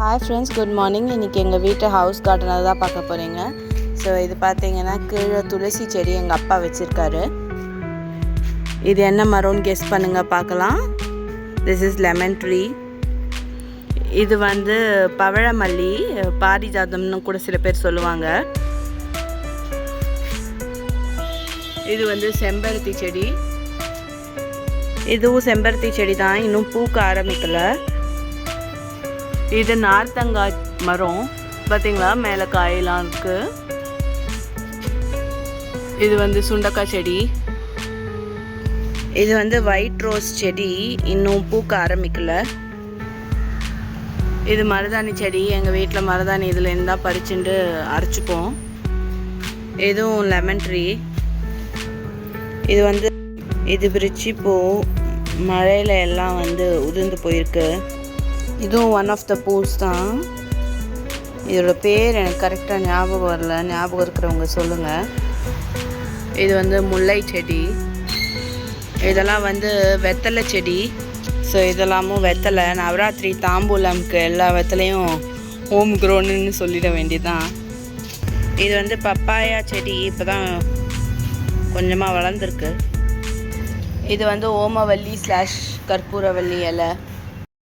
Hi friends, good morning. இன்றைக்கி எங்கள் வீட்டு ஹவுஸ் கார்டனை தான் பார்க்க போகிறீங்க. ஸோ இது பார்த்தீங்கன்னா கீழே துளசி செடி எங்கள் அப்பா வச்சுருக்காரு. இது என்ன மரம்னு கெஸ் பண்ணுங்கள் பார்க்கலாம். This is lemon tree. இது வந்து பவழமல்லி, பாரிஜாதம்னு கூட சில பேர் சொல்லுவாங்க. இது வந்து செம்பருத்தி செடி. இதுவும் செம்பருத்தி செடி தான், இன்னும் பூக்க ஆரம்பிக்கலை. இது நார்த்தங்காய் மரம் பார்த்தீங்களா, மேலே காயெல்லாம் இருக்கு. இது வந்து சுண்டக்காய் செடி. இது வந்து ஒயிட் ரோஸ் செடி, இன்னும் பூக்க ஆரம்பிக்கல. இது மருதாணி செடி. எங்கள் வீட்டில் மருதாணி இதில் இருந்தால் பறிச்சுட்டு அரைச்சிப்போம். இதுவும் லெமன் ட்ரீ. இது வந்து இது பிரிச்சு பூ, மழையில் எல்லாம் வந்து உதிர்ந்து போயிருக்கு. இதுவும் ஒன் ஆஃப் த பூஸ் தான். இதோட பேர் எனக்கு கரெக்டாக ஞாபகம் வரல, ஞாபகம் இருக்கிறவங்க சொல்லுங்கள். இது வந்து முல்லை செடி. இதெல்லாம் வந்து வெத்தலை செடி. ஸோ இதெல்லாமும் வெத்தலை. நவராத்திரி தாம்பூலம்க்கு எல்லா வெத்தலையும் ஹோம் க்ரோன்னு சொல்லிட வேண்டியதுதான். இது வந்து பப்பாயா செடி, இப்போ தான் கொஞ்சமாக வளர்ந்துருக்கு. இது வந்து ஓமவல்லி / கற்பூரவல்லி இலை.